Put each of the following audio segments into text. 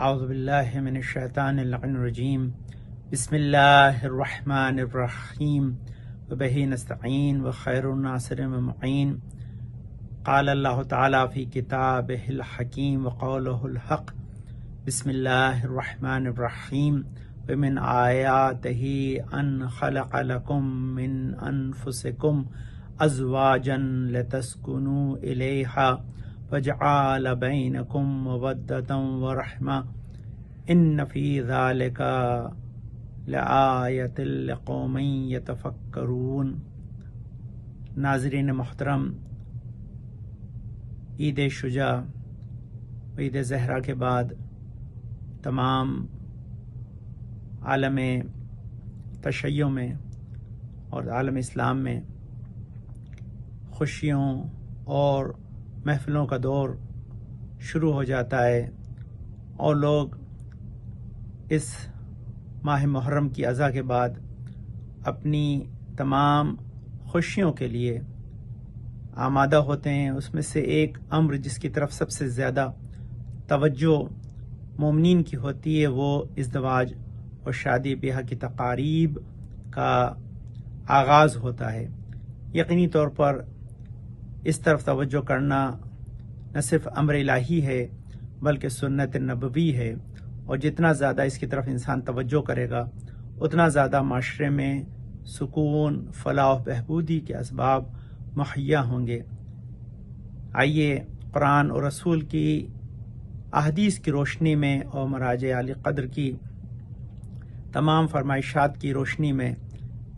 اعوذ باللہ من الشیطان اللعین الرجیم بسم اللہ الرحمن الرحیم وبہ نستعین وخیر الناصر ومعین قال اللہ تعالی فی کتابہ الحکیم وقولہ الحق بسم اللہ الرحمن الرحیم ومن آیاتہ ان خلق لکم من انفسکم ازواجا لتسکنوا الیہا وجعل بینکم مودۃ ورحمۃ ان فی ذلک لآیۃ لقوم یتفکرون۔ ناظرین محترم، عید شجاع و عید زہرا کے بعد تمام عالم تشیع میں اور عالم اسلام میں خوشیوں اور محفلوں کا دور شروع ہو جاتا ہے اور لوگ اس ماہ محرم کی اذا کے بعد اپنی تمام خوشیوں کے لیے آمادہ ہوتے ہیں۔ اس میں سے ایک امر جس کی طرف سب سے زیادہ توجہ مومنین کی ہوتی ہے وہ ازدواج اور شادی بیاہ کی تقاریب کا آغاز ہوتا ہے۔ یقینی طور پر اس طرف توجہ کرنا نہ صرف امر الہی ہے بلکہ سنت نبوی ہے، اور جتنا زیادہ اس کی طرف انسان توجہ کرے گا اتنا زیادہ معاشرے میں سکون، فلاح و بہبودی کے اسباب مہیا ہوں گے۔ آئیے قرآن اور رسول کی احادیث کی روشنی میں اور مراجع عالی قدر کی تمام فرمائشات کی روشنی میں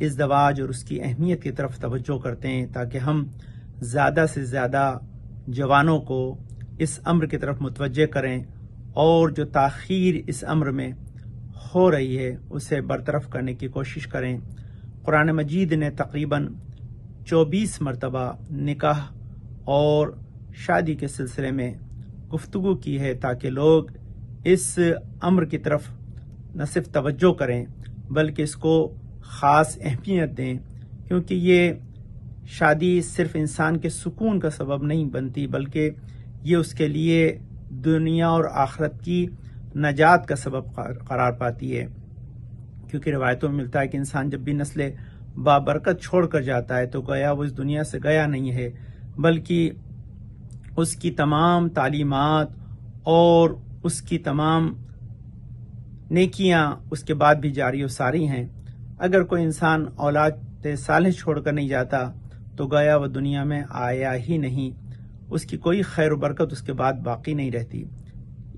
ازدواج اور اس کی اہمیت کی طرف توجہ کرتے ہیں، تاکہ ہم زیادہ سے زیادہ جوانوں کو اس امر کی طرف متوجہ کریں اور جو تاخیر اس امر میں ہو رہی ہے اسے برطرف کرنے کی کوشش کریں۔ قرآن مجید نے تقریباً 24 مرتبہ نکاح اور شادی کے سلسلے میں گفتگو کی ہے تاکہ لوگ اس امر کی طرف نہ صرف توجہ کریں بلکہ اس کو خاص اہمیت دیں، کیونکہ یہ شادی صرف انسان کے سکون کا سبب نہیں بنتی بلکہ یہ اس کے لیے دنیا اور آخرت کی نجات کا سبب قرار پاتی ہے، کیونکہ روایتوں میں ملتا ہے کہ انسان جب بھی نسل بابرکت چھوڑ کر جاتا ہے تو گویا وہ اس دنیا سے گیا نہیں ہے بلکہ اس کی تمام تعلیمات اور اس کی تمام نیکیاں اس کے بعد بھی جاری و ساری ہیں۔ اگر کوئی انسان اولاد صالح چھوڑ کر نہیں جاتا تو گویا وہ دنیا میں آیا ہی نہیں، اس کی کوئی خیر و برکت اس کے بعد باقی نہیں رہتی۔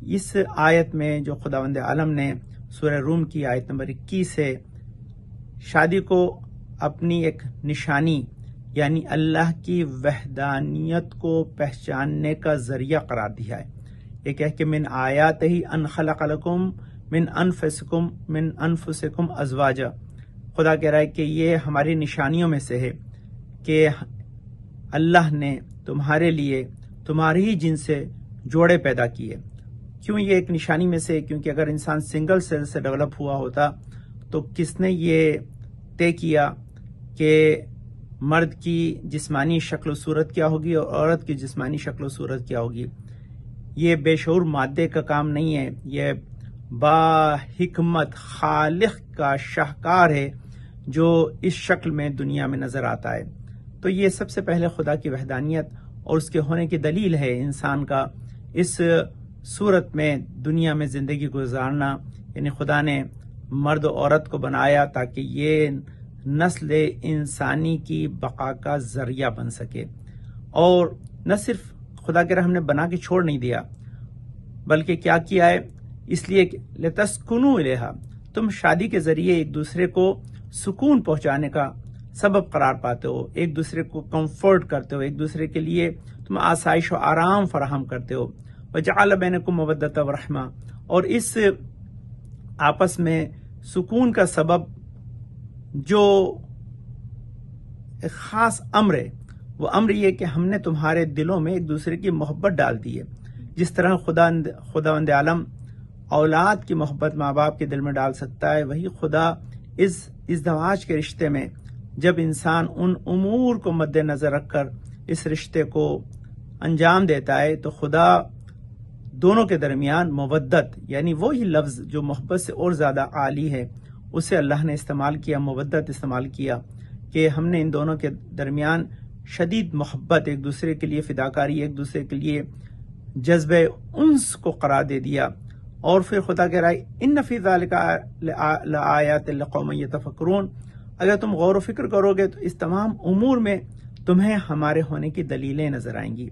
اس آیت میں جو خداوند عالم نے سورہ روم کی آیت نمبر 21 سے شادی کو اپنی ایک نشانی یعنی اللہ کی وحدانیت کو پہچاننے کا ذریعہ قرار دیا ہے۔ یہ کہہ کہ من آیاتہ ان خلق لکم من انفسکم ازواجا، خدا کہہ رہا ہے کہ یہ ہماری نشانیوں میں سے ہے کہ اللہ نے تمہارے لیے تمہاری ہی جن سے جوڑے پیدا کیے۔ کیوں یہ ایک نشانی میں سے؟ کیونکہ اگر انسان سنگل سیل سے ڈیولپ ہوا ہوتا تو کس نے یہ طے کیا کہ مرد کی جسمانی شکل و صورت کیا ہوگی اور عورت کی جسمانی شکل و صورت کیا ہوگی؟ یہ بے شعور مادے کا کام نہیں ہے، یہ با حکمت خالق کا شاہکار ہے جو اس شکل میں دنیا میں نظر آتا ہے۔ تو یہ سب سے پہلے خدا کی وحدانیت اور اس کے ہونے کی دلیل ہے انسان کا اس صورت میں دنیا میں زندگی گزارنا، یعنی خدا نے مرد و عورت کو بنایا تاکہ یہ نسل انسانی کی بقا کا ذریعہ بن سکے۔ اور نہ صرف خدا کے رحم نے بنا کے چھوڑ نہیں دیا بلکہ کیا کیا ہے، اس لیے کہ لتسکنوا الیہا، تم شادی کے ذریعے ایک دوسرے کو سکون پہنچانے کا سبب قرار پاتے ہو، ایک دوسرے کو کمفرٹ کرتے ہو، ایک دوسرے کے لیے تم آسائش و آرام فراہم کرتے ہو۔ وجعل بینکم مودۃ ورحمہ، اور اس آپس میں سکون کا سبب جو ایک خاص امر ہے وہ امر یہ کہ ہم نے تمہارے دلوں میں ایک دوسرے کی محبت ڈال دی ہے۔ جس طرح خداوند عالم اولاد کی محبت ماں باپ کے دل میں ڈال سکتا ہے، وہی خدا اس ازدواج کے رشتے میں جب انسان ان امور کو مد نظر رکھ کر اس رشتے کو انجام دیتا ہے تو خدا دونوں کے درمیان مودت، یعنی وہی لفظ جو محبت سے اور زیادہ عالی ہے، اسے اللہ نے استعمال کیا، مودت استعمال کیا، کہ ہم نے ان دونوں کے درمیان شدید محبت، ایک دوسرے کے لیے فداکاری، ایک دوسرے کے لیے جذب انس کو قرار دے دیا۔ اور پھر خدا کہہ رہا ہے ان فی ذلک لآیات لقوم یتفکرون، اگر تم غور و فکر کرو گے تو اس تمام امور میں تمہیں ہمارے ہونے کی دلیلیں نظر آئیں گی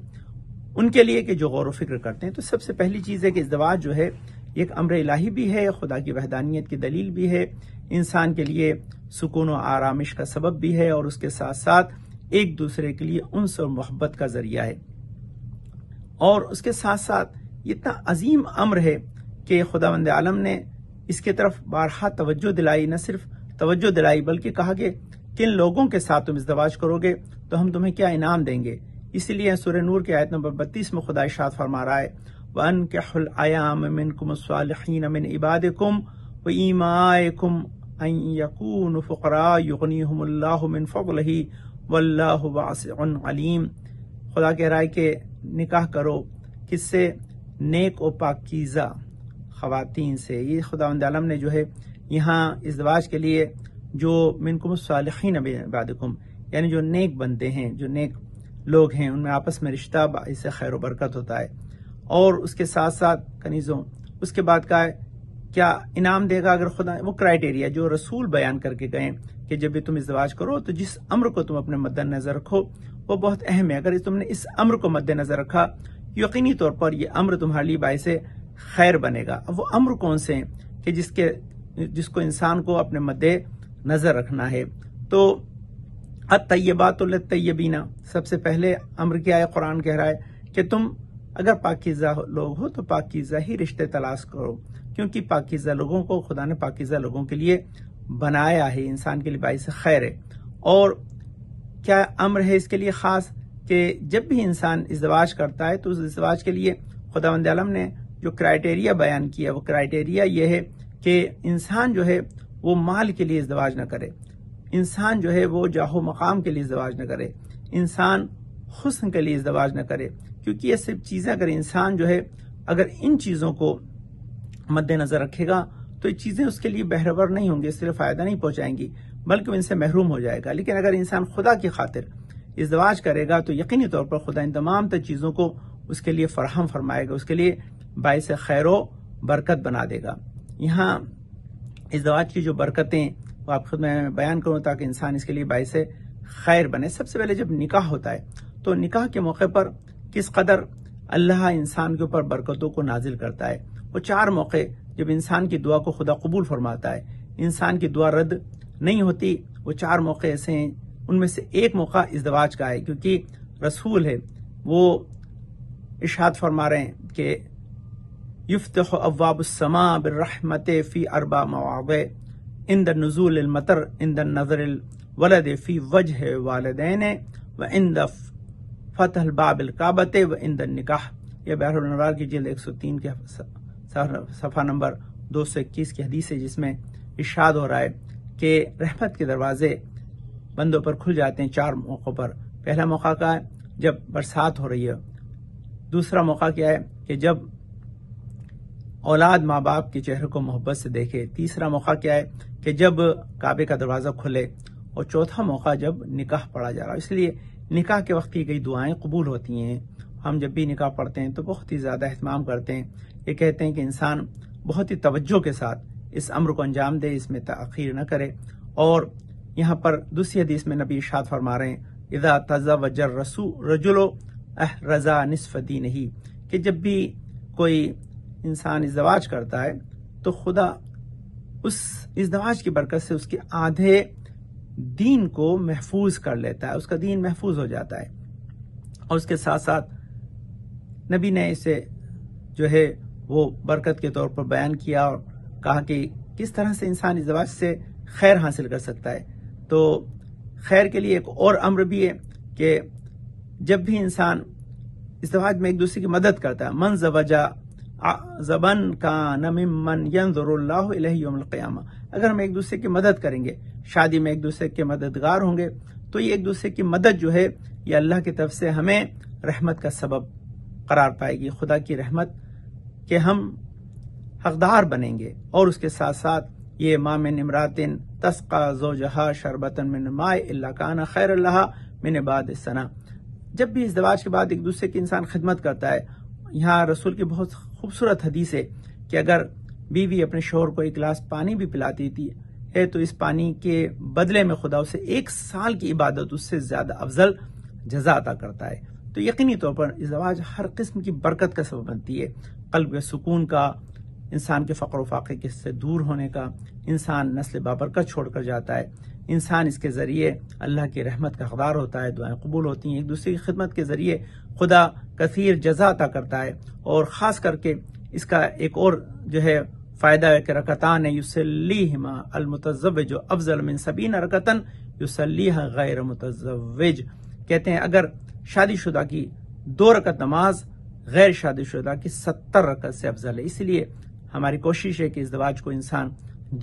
ان کے لیے کہ جو غور و فکر کرتے ہیں۔ تو سب سے پہلی چیز ہے کہ ازدواج جو ہے ایک امر الہی بھی ہے، خدا کی وحدانیت کی دلیل بھی ہے، انسان کے لیے سکون و آرامش کا سبب بھی ہے، اور اس کے ساتھ ساتھ ایک دوسرے کے لیے انس اور محبت کا ذریعہ ہے۔ اور اس کے ساتھ ساتھ اتنا عظیم امر ہے کہ خداوند عالم نے اس کی طرف بارہا توجہ دلائی، نہ صرف توجہ دلائی بلکہ کہا کہ کن لوگوں کے ساتھ تم ازدواج کرو گے تو ہم تمہیں کیا انعام دیں گے۔ اسی لیے سورہ نور کی آیت نمبر 32 میں خدا ارشاد فرما رہا ہے وَأَنكِحُوا الْأَيَامَ مِنكُمُ الصَّالِحِينَ مِنْ عِبَادِكُمْ وَإِمَائِكُمْ أَنْ يَكُونُوا فُقَرَاءَ يُغْنِيهُمُ اللَّهُ مِنْ فَضْلِهِ وَاللَّهُ وَاسِعٌ عَلِيمٌ۔ خدا کہہ رہا ہے کہ نکاح کرو کس سے؟ نیک و پاکیزہ خواتین سے۔ یہ خداوند عالم نے جو ہے یہاں ازدواج کے لیے جو منکم الصالحین من عبادکم، یعنی جو نیک بندے ہیں، جو نیک لوگ ہیں، ان میں آپس میں رشتہ باعث خیر و برکت ہوتا ہے۔ اور اس کے ساتھ ساتھ کنیزوں، اس کے بعد کا ہے کیا انعام دے گا اگر خدا، وہ کرائٹیریا جو رسول بیان کر کے گئے کہ جب بھی تم ازدواج کرو تو جس امر کو تم اپنے مد نظر رکھو وہ بہت اہم ہے۔ اگر تم نے اس امر کو مد نظر رکھا یقینی طور پر یہ امر تمہارے لیے باعث خیر بنے گا۔ اب وہ امر کون سے ہیں کہ جس کو انسان کو اپنے مد نظر رکھنا ہے؟ تو الطیبات للطیبین، سب سے پہلے امر کیا ہے؟ قرآن کہہ رہا ہے کہ تم اگر پاکیزہ لوگ ہو تو پاکیزہ ہی رشتے تلاش کرو، کیونکہ پاکیزہ لوگوں کو خدا نے پاکیزہ لوگوں کے لیے بنایا ہے، انسان کے لیے باعث خیر ہے۔ اور کیا امر ہے اس کے لیے خاص کہ جب بھی انسان ازدواج کرتا ہے تو اس ازدواج کے لیے خداوند عالم نے جو کرائٹیریا بیان کیا، وہ کرائٹیریا یہ ہے کہ انسان جو ہے وہ مال کے لیے ازدواج نہ کرے، انسان جو ہے وہ جاہ و مقام کے لیے ازدواج نہ کرے، انسان حسن کے لیے ازدواج نہ کرے، کیونکہ یہ سب چیزیں اگر انسان جو ہے اگر ان چیزوں کو مد نظر رکھے گا تو یہ چیزیں اس کے لیے بہرور نہیں ہوں گی، اس سے فائدہ نہیں پہنچائیں گی بلکہ وہ ان سے محروم ہو جائے گا۔ لیکن اگر انسان خدا کی خاطر ازدواج کرے گا تو یقینی طور پر خدا ان تمام تر چیزوں کو اس کے لیے فراہم فرمائے گا، اس کے لیے باعث خیر و برکت بنا دے گا۔ یہاں ازدواج کی جو برکتیں وہ آپ خود میں بیان کروں تاکہ انسان اس کے لیے باعث خیر بنے۔ سب سے پہلے جب نکاح ہوتا ہے تو نکاح کے موقع پر کس قدر اللہ انسان کے اوپر برکتوں کو نازل کرتا ہے۔ وہ 4 موقع جب انسان کی دعا کو خدا قبول فرماتا ہے، انسان کی دعا رد نہیں ہوتی، وہ 4 موقع ایسے ہیں، ان میں سے ایک موقع ازدواج کا ہے، کیونکہ رسول ہے، وہ ارشاد فرما رہے ہیں کہ یفتح ابواب السماء بالرحمت فی 4 مواضع عند نزول المطر عند النظر الولد فی وجہ والدین وعند فتح الباب الکعبۃ وعند النکاح۔ یہ بحر الانوار کی جلد 103 کے صفحہ نمبر 221 کی حدیث ہے، جس میں ارشاد ہو رہا ہے کہ رحمت کے دروازے بندوں پر کھل جاتے ہیں 4 موقعوں پر۔ پہلا موقع کا ہے جب برسات ہو رہی ہے، دوسرا موقع کیا ہے کہ جب اولاد ماں باپ کے چہرے کو محبت سے دیکھے، تیسرا موقع کیا ہے کہ جب کعبے کا دروازہ کھلے، اور چوتھا موقع جب نکاح پڑھا جا رہا ہے۔ اس لیے نکاح کے وقت کی گئی دعائیں قبول ہوتی ہیں۔ ہم جب بھی نکاح پڑھتے ہیں تو بہت ہی زیادہ اہتمام کرتے ہیں، یہ کہتے ہیں کہ انسان بہت ہی توجہ کے ساتھ اس امر کو انجام دے، اس میں تاخیر نہ کرے۔ اور یہاں پر دوسری حدیث میں نبی ارشاد فرما رہے ہیں اذا تزوج الرجل احرز نصف دینہ، کہ جب بھی کوئی انسان ازدواج کرتا ہے تو خدا اس ازدواج کی برکت سے اس کے آدھے دین کو محفوظ کر لیتا ہے، اس کا دین محفوظ ہو جاتا ہے۔ اور اس کے ساتھ ساتھ نبی نے اسے جو ہے وہ برکت کے طور پر بیان کیا اور کہا کہ کس طرح سے انسان ازدواج سے خیر حاصل کر سکتا ہے۔ تو خیر کے لیے ایک اور امر بھی ہے کہ جب بھی انسان ازدواج میں ایک دوسرے کی مدد کرتا ہے، من زوجا زبن کان ممن ینظر اللہ الیہ یوم القیامہ، اگر ہم ایک دوسرے کی مدد کریں گے، شادی میں ایک دوسرے کے مددگار ہوں گے، تو یہ ایک دوسرے کی مدد جو ہے یہ اللہ کی طرف سے ہمیں رحمت کا سبب قرار پائے گی۔ خدا کی رحمت کہ ہم حقدار بنیں گے، اور اس کے ساتھ ساتھ یہ ما من امراتن تسقى زوجها شربتا من ماء الا كان خیر لها من بعد السنہ۔ جب بھی ازدواج کے بعد ایک دوسرے کی انسان خدمت کرتا ہے، یہاں رسول کی بہت خوبصورت حدیث ہے کہ اگر بیوی اپنے شوہر کو ایک گلاس پانی بھی پلاتی تھی ہے تو اس پانی کے بدلے میں خدا اسے 1 سال کی عبادت اس سے زیادہ افضل جزا عطا کرتا ہے۔ تو یقینی طور پر ازدواج ہر قسم کی برکت کا سبب بنتی ہے، قلب کے سکون کا، انسان کے فقر و فاقے سے دور ہونے کا، انسان نسل بابرکت چھوڑ کر جاتا ہے، انسان اس کے ذریعے اللہ کی رحمت کا حقدار ہوتا ہے، دعائیں قبول ہوتی ہیں، ایک دوسرے کی خدمت کے ذریعے خدا کثیر جزا عطا کرتا ہے۔ اور خاص کر کے اس کا ایک اور جو ہے فائدہ ہے کہ رکعتان یصلیہما المتزوج افضل من 70 رکعتن یصلیھا غیر متزوج، کہتے ہیں اگر شادی شدہ کی 2 رکعت نماز غیر شادی شدہ کی 70 رکعت سے افضل ہے۔ اس لیے ہماری کوشش ہے کہ ازدواج کو انسان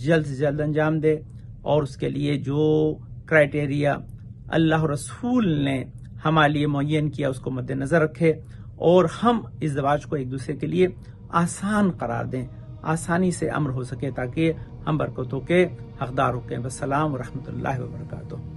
جلد سے جلد انجام دے، اور اس کے لیے جو کرائٹیریا اللہ رسول نے ہمارے لیے معین کیا اس کو مد نظر رکھے، اور ہم ازدواج کو ایک دوسرے کے لیے آسان قرار دیں، آسانی سے امر ہو سکے، تاکہ ہم برکتوں کے حقدار ہو کے۔ والسلام ورحمۃ اللہ وبرکاتہ۔